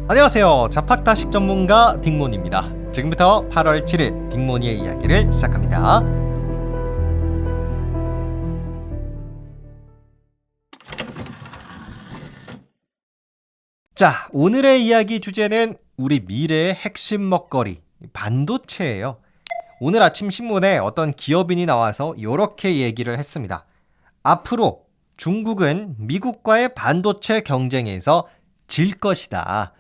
안녕하세요. 자팍다식 전문가 딩몬입니다. 지금부터 8월 7일 딩몬이의 이야기를 시작합니다. 자, 오늘의 이야기 주제는 우리 미래의 핵심 먹거리, 반도체예요. 오늘 아침 신문에 어떤 기업인이 나와서 이렇게 얘기를 했습니다. 앞으로 중국은 미국과의 반도체 경쟁에서 질 것이다.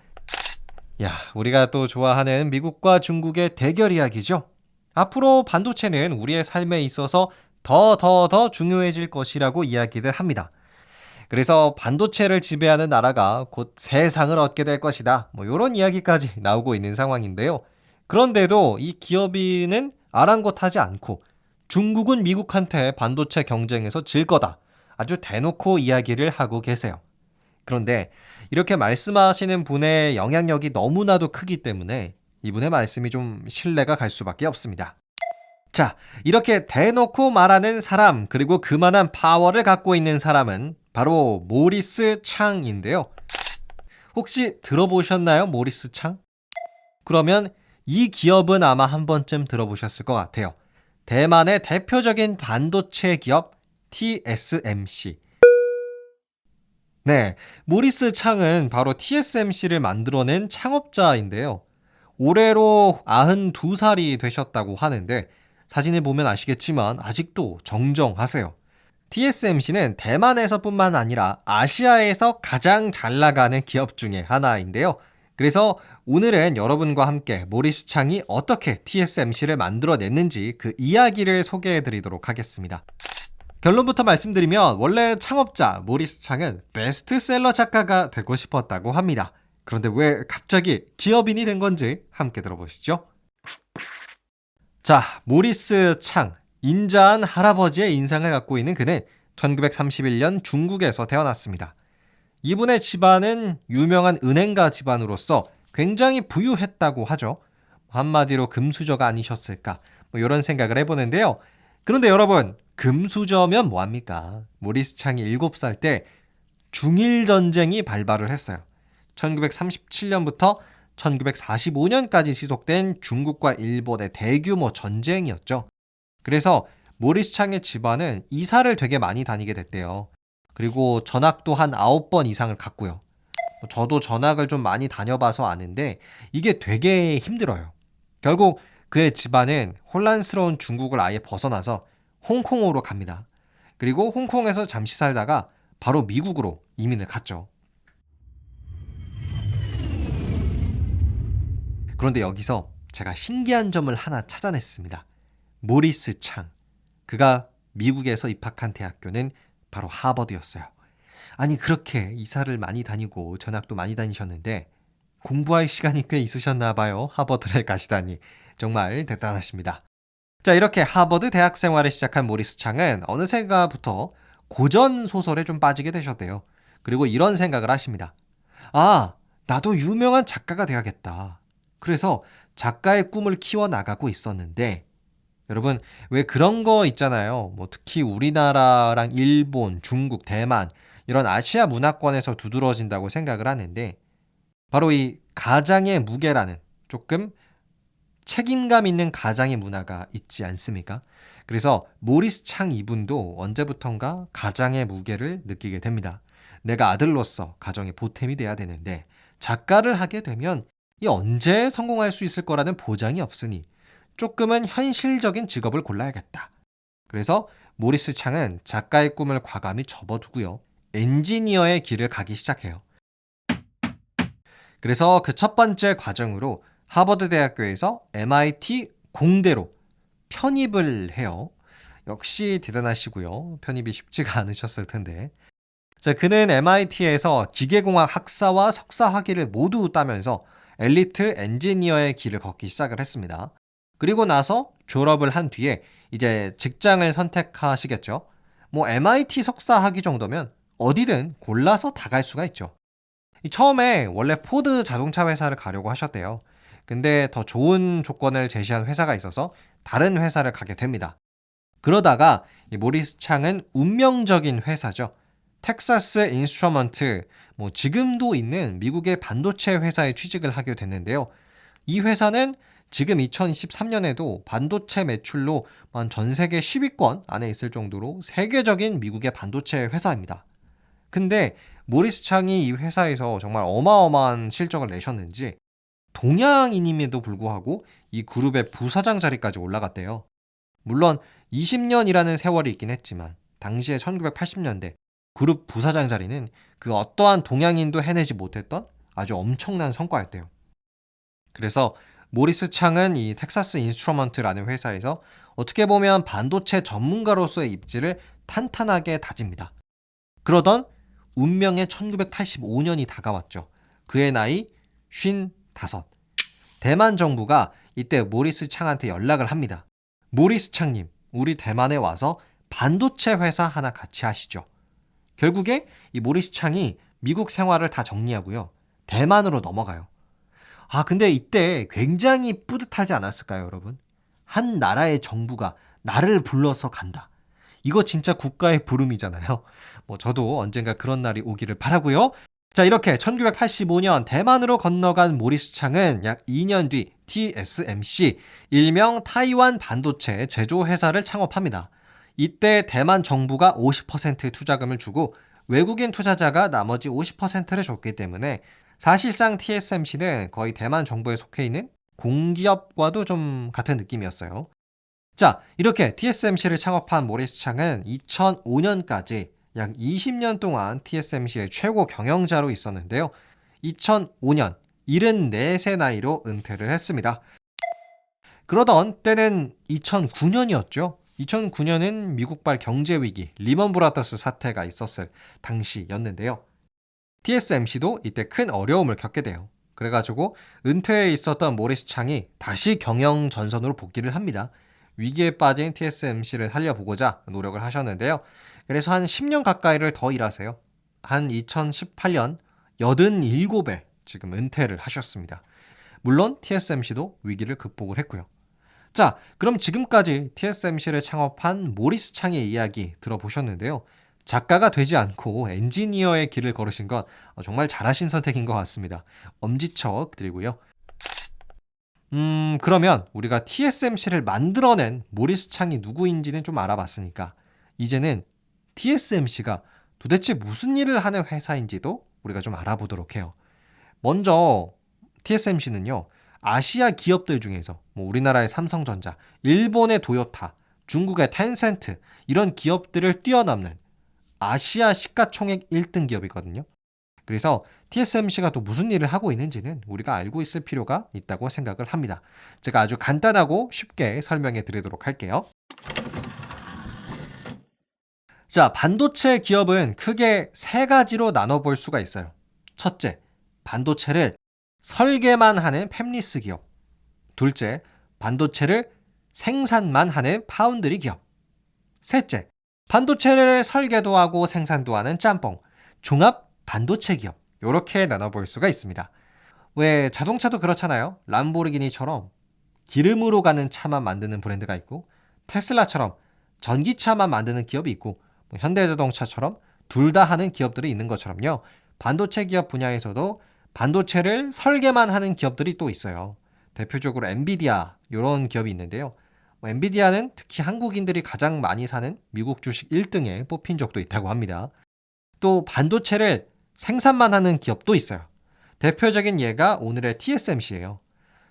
야, 우리가 또 좋아하는 미국과 중국의 대결 이야기죠. 앞으로 반도체는 우리의 삶에 있어서 더 중요해질 것이라고 이야기를 합니다. 그래서 반도체를 지배하는 나라가 곧 세상을 얻게 될 것이다. 이런 이야기까지 나오고 있는 상황인데요. 그런데도 이 기업인은 아랑곳하지 않고 중국은 미국한테 반도체 경쟁에서 질 거다. 아주 대놓고 이야기를 하고 계세요. 그런데 이렇게 말씀하시는 분의 영향력이 너무나도 크기 때문에 이분의 말씀이 좀 신뢰가 갈 수밖에 없습니다. 자, 이렇게 대놓고 말하는 사람, 그리고 그만한 파워를 갖고 있는 사람은 바로 모리스 창인데요. 혹시 들어보셨나요? 모리스 창? 그러면 이 기업은 아마 한 번쯤 들어보셨을 것 같아요. 대만의 대표적인 반도체 기업 TSMC. 네, 모리스 창은 바로 TSMC를 만들어낸 창업자인데요. 올해로 92살이 되셨다고 하는데 사진을 보면 아시겠지만 아직도 정정하세요. TSMC는 대만에서뿐만 아니라 아시아에서 가장 잘 나가는 기업 중에 하나인데요. 그래서 오늘은 여러분과 함께 모리스 창이 어떻게 TSMC를 만들어냈는지 그 이야기를 소개해 드리도록 하겠습니다. 결론부터 말씀드리면 원래 창업자 모리스 창은 베스트셀러 작가가 되고 싶었다고 합니다. 그런데 왜 갑자기 기업인이 된 건지 함께 들어보시죠. 자, 모리스 창, 인자한 할아버지의 인상을 갖고 있는 그는 1931년 중국에서 태어났습니다. 이분의 집안은 유명한 은행가 집안으로서 굉장히 부유했다고 하죠. 한마디로 금수저가 아니셨을까 이런 생각을 해보는데요. 그런데 여러분, 금수저면 뭐합니까? 모리스 창이 7살 때 중일전쟁이 발발을 했어요. 1937년부터 1945년까지 지속된 중국과 일본의 대규모 전쟁이었죠. 그래서 모리스 창의 집안은 이사를 되게 많이 다니게 됐대요. 그리고 전학도 한 9번 이상을 갔고요. 저도 전학을 좀 많이 다녀봐서 아는데 이게 되게 힘들어요. 결국 그의 집안은 혼란스러운 중국을 아예 벗어나서 홍콩으로 갑니다. 그리고 홍콩에서 잠시 살다가 바로 미국으로 이민을 갔죠. 그런데 여기서 제가 신기한 점을 하나 찾아냈습니다. 모리스 창. 그가 미국에서 입학한 대학교는 바로 하버드였어요. 아니, 그렇게 이사를 많이 다니고 전학도 많이 다니셨는데 공부할 시간이 꽤 있으셨나 봐요. 하버드를 가시다니. 정말 대단하십니다. 자, 이렇게 하버드 대학 생활을 시작한 모리스 창은 어느새가부터 고전 소설에 좀 빠지게 되셨대요. 그리고 이런 생각을 하십니다. 아, 나도 유명한 작가가 돼야겠다. 그래서 작가의 꿈을 키워나가고 있었는데 여러분, 왜 그런 거 있잖아요. 특히 우리나라랑 일본, 중국, 대만 이런 아시아 문화권에서 두드러진다고 생각을 하는데 바로 이 가장의 무게라는 조금 책임감 있는 가장의 문화가 있지 않습니까? 그래서 모리스 창 이분도 언제부턴가 가장의 무게를 느끼게 됩니다. 내가 아들로서 가정의 보탬이 돼야 되는데 작가를 하게 되면 이 언제 성공할 수 있을 거라는 보장이 없으니 조금은 현실적인 직업을 골라야겠다. 그래서 모리스 창은 작가의 꿈을 과감히 접어두고요. 엔지니어의 길을 가기 시작해요. 그래서 그 첫 번째 과정으로 하버드 대학교에서 MIT 공대로 편입을 해요. 역시 대단하시고요. 편입이 쉽지가 않으셨을 텐데. 자, 그는 MIT에서 기계공학 학사와 석사 학위를 모두 따면서 엘리트 엔지니어의 길을 걷기 시작을 했습니다. 그리고 나서 졸업을 한 뒤에 이제 직장을 선택하시겠죠. MIT 석사 학위 정도면 어디든 골라서 다 갈 수가 있죠. 처음에 원래 포드 자동차 회사를 가려고 하셨대요. 근데 더 좋은 조건을 제시한 회사가 있어서 다른 회사를 가게 됩니다. 그러다가 이 모리스 창은 운명적인 회사죠. 텍사스 인스트루먼트, 지금도 있는 미국의 반도체 회사에 취직을 하게 됐는데요. 이 회사는 지금 2023년에도 반도체 매출로 전 세계 10위권 안에 있을 정도로 세계적인 미국의 반도체 회사입니다. 근데 모리스 창이 이 회사에서 정말 어마어마한 실적을 내셨는지 동양인임에도 불구하고 이 그룹의 부사장 자리까지 올라갔대요. 물론 20년이라는 세월이 있긴 했지만 당시에 1980년대 그룹 부사장 자리는 그 어떠한 동양인도 해내지 못했던 아주 엄청난 성과였대요. 그래서 모리스 창은 이 텍사스 인스트루먼트라는 회사에서 어떻게 보면 반도체 전문가로서의 입지를 탄탄하게 다집니다. 그러던 운명의 1985년이 다가왔죠. 그의 나이 55. 대만 정부가 이때 모리스 창한테 연락을 합니다. 모리스 창님, 우리 대만에 와서 반도체 회사 하나 같이 하시죠. 결국에 이 모리스 창이 미국 생활을 다 정리하고요. 대만으로 넘어가요. 근데 이때 굉장히 뿌듯하지 않았을까요, 여러분? 한 나라의 정부가 나를 불러서 간다. 이거 진짜 국가의 부름이잖아요. 저도 언젠가 그런 날이 오기를 바라고요. 자, 이렇게 1985년 대만으로 건너간 모리스 창은 약 2년 뒤 TSMC, 일명 타이완 반도체 제조회사를 창업합니다. 이때 대만 정부가 50% 투자금을 주고 외국인 투자자가 나머지 50%를 줬기 때문에 사실상 TSMC는 거의 대만 정부에 속해 있는 공기업과도 좀 같은 느낌이었어요. 자, 이렇게 TSMC를 창업한 모리스 창은 2005년까지 약 20년 동안 TSMC의 최고 경영자로 있었는데요. 2005년 74세 나이로 은퇴를 했습니다. 그러던 때는 2009년이었죠. 2009년은 미국발 경제위기, 리먼 브라더스 사태가 있었을 당시였는데요. TSMC도 이때 큰 어려움을 겪게 돼요. 그래가지고 은퇴에 있었던 모리스 창이 다시 경영 전선으로 복귀를 합니다. 위기에 빠진 TSMC를 살려보고자 노력을 하셨는데요. 그래서 한 10년 가까이를 더 일하세요. 한 2018년 87에 지금 은퇴를 하셨습니다. 물론 TSMC도 위기를 극복을 했고요. 자, 그럼 지금까지 TSMC를 창업한 모리스 창의 이야기 들어보셨는데요. 작가가 되지 않고 엔지니어의 길을 걸으신 건 정말 잘하신 선택인 것 같습니다. 엄지척 드리고요. 그러면 우리가 TSMC를 만들어낸 모리스 창이 누구인지는 좀 알아봤으니까 이제는 TSMC가 도대체 무슨 일을 하는 회사인지도 우리가 좀 알아보도록 해요. 먼저 TSMC는요. 아시아 기업들 중에서 우리나라의 삼성전자, 일본의 도요타, 중국의 텐센트 이런 기업들을 뛰어넘는 아시아 시가총액 1등 기업이거든요. 그래서 TSMC가 또 무슨 일을 하고 있는지는 우리가 알고 있을 필요가 있다고 생각을 합니다. 제가 아주 간단하고 쉽게 설명해 드리도록 할게요. 자, 반도체 기업은 크게 세 가지로 나눠볼 수가 있어요. 첫째, 반도체를 설계만 하는 팹리스 기업. 둘째, 반도체를 생산만 하는 파운드리 기업. 셋째, 반도체를 설계도 하고 생산도 하는 짬뽕, 종합 반도체 기업. 이렇게 나눠볼 수가 있습니다. 왜 자동차도 그렇잖아요. 람보르기니처럼 기름으로 가는 차만 만드는 브랜드가 있고 테슬라처럼 전기차만 만드는 기업이 있고 현대자동차처럼 둘 다 하는 기업들이 있는 것처럼요. 반도체 기업 분야에서도 반도체를 설계만 하는 기업들이 또 있어요. 대표적으로 엔비디아 이런 기업이 있는데요. 엔비디아는 특히 한국인들이 가장 많이 사는 미국 주식 1등에 뽑힌 적도 있다고 합니다. 또 반도체를 생산만 하는 기업도 있어요. 대표적인 예가 오늘의 TSMC예요.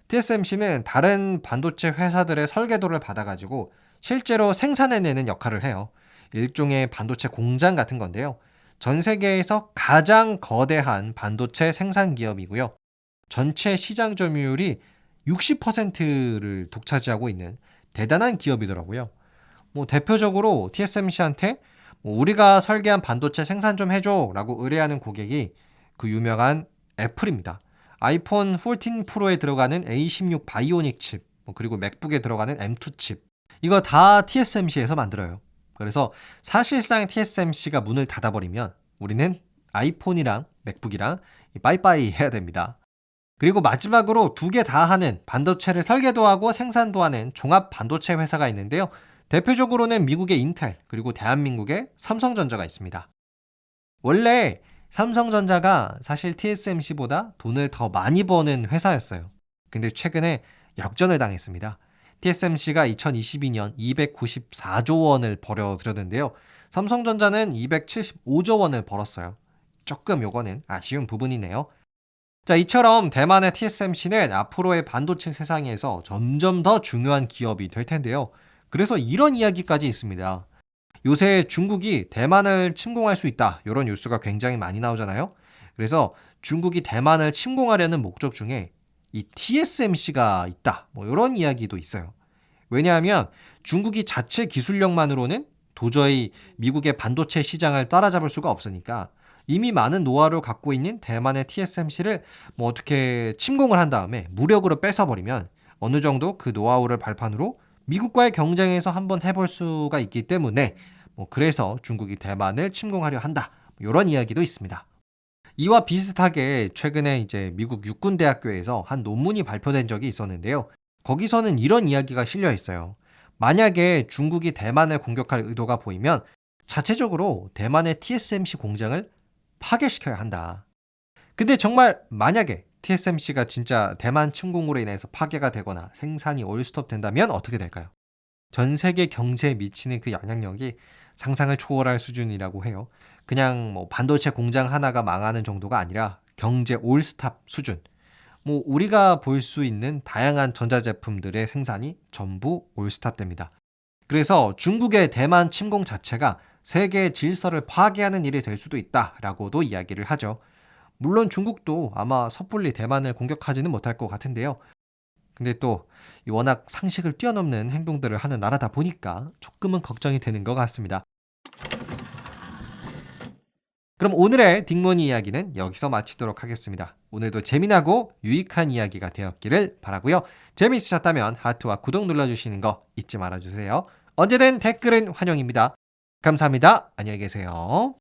TSMC는 다른 반도체 회사들의 설계도를 받아가지고 실제로 생산해내는 역할을 해요. 일종의 반도체 공장 같은 건데요. 전 세계에서 가장 거대한 반도체 생산 기업이고요. 전체 시장 점유율이 60%를 독차지하고 있는 대단한 기업이더라고요. 대표적으로 TSMC한테 우리가 설계한 반도체 생산 좀 해줘 라고 의뢰하는 고객이 그 유명한 애플입니다. 아이폰 14 프로에 들어가는 A16 바이오닉 칩, 그리고 맥북에 들어가는 M2 칩. 이거 다 TSMC에서 만들어요. 그래서 사실상 TSMC가 문을 닫아버리면 우리는 아이폰이랑 맥북이랑 빠이빠이 해야 됩니다. 그리고 마지막으로 두 개 다 하는 반도체를 설계도 하고 생산도 하는 종합 반도체 회사가 있는데요. 대표적으로는 미국의 인텔 그리고 대한민국의 삼성전자가 있습니다. 원래 삼성전자가 사실 TSMC보다 돈을 더 많이 버는 회사였어요. 근데 최근에 역전을 당했습니다. TSMC가 2022년 294조 원을 벌어들였는데요. 삼성전자는 275조 원을 벌었어요. 조금 요거는 아쉬운 부분이네요. 자, 이처럼 대만의 TSMC는 앞으로의 반도체 세상에서 점점 더 중요한 기업이 될 텐데요. 그래서 이런 이야기까지 있습니다. 요새 중국이 대만을 침공할 수 있다. 이런 뉴스가 굉장히 많이 나오잖아요. 그래서 중국이 대만을 침공하려는 목적 중에 이 TSMC가 있다. 뭐 이런 이야기도 있어요. 왜냐하면 중국이 자체 기술력만으로는 도저히 미국의 반도체 시장을 따라잡을 수가 없으니까 이미 많은 노하우를 갖고 있는 대만의 TSMC를 뭐 어떻게 침공을 한 다음에 무력으로 뺏어버리면 어느 정도 그 노하우를 발판으로 미국과의 경쟁에서 한번 해볼 수가 있기 때문에 뭐 그래서 중국이 대만을 침공하려 한다. 이런 이야기도 있습니다. 이와 비슷하게 최근에 이제 미국 육군대학교에서 한 논문이 발표된 적이 있었는데요. 거기서는 이런 이야기가 실려 있어요. 만약에 중국이 대만을 공격할 의도가 보이면 자체적으로 대만의 TSMC 공장을 파괴시켜야 한다. 근데 정말 만약에 TSMC가 진짜 대만 침공으로 인해서 파괴가 되거나 생산이 올스톱 된다면 어떻게 될까요? 전 세계 경제에 미치는 그 영향력이 상상을 초월할 수준이라고 해요. 그냥 뭐 반도체 공장 하나가 망하는 정도가 아니라 경제 올스탑 수준. 뭐 우리가 볼 수 있는 다양한 전자제품들의 생산이 전부 올스탑 됩니다. 그래서 중국의 대만 침공 자체가 세계 질서를 파괴하는 일이 될 수도 있다라고도 이야기를 하죠. 물론 중국도 아마 섣불리 대만을 공격하지는 못할 것 같은데요. 근데 또 워낙 상식을 뛰어넘는 행동들을 하는 나라다 보니까 조금은 걱정이 되는 것 같습니다. 그럼 오늘의 딩모니 이야기는 여기서 마치도록 하겠습니다. 오늘도 재미나고 유익한 이야기가 되었기를 바라고요. 재미있으셨다면 하트와 구독 눌러주시는 거 잊지 말아주세요. 언제든 댓글은 환영입니다. 감사합니다. 안녕히 계세요.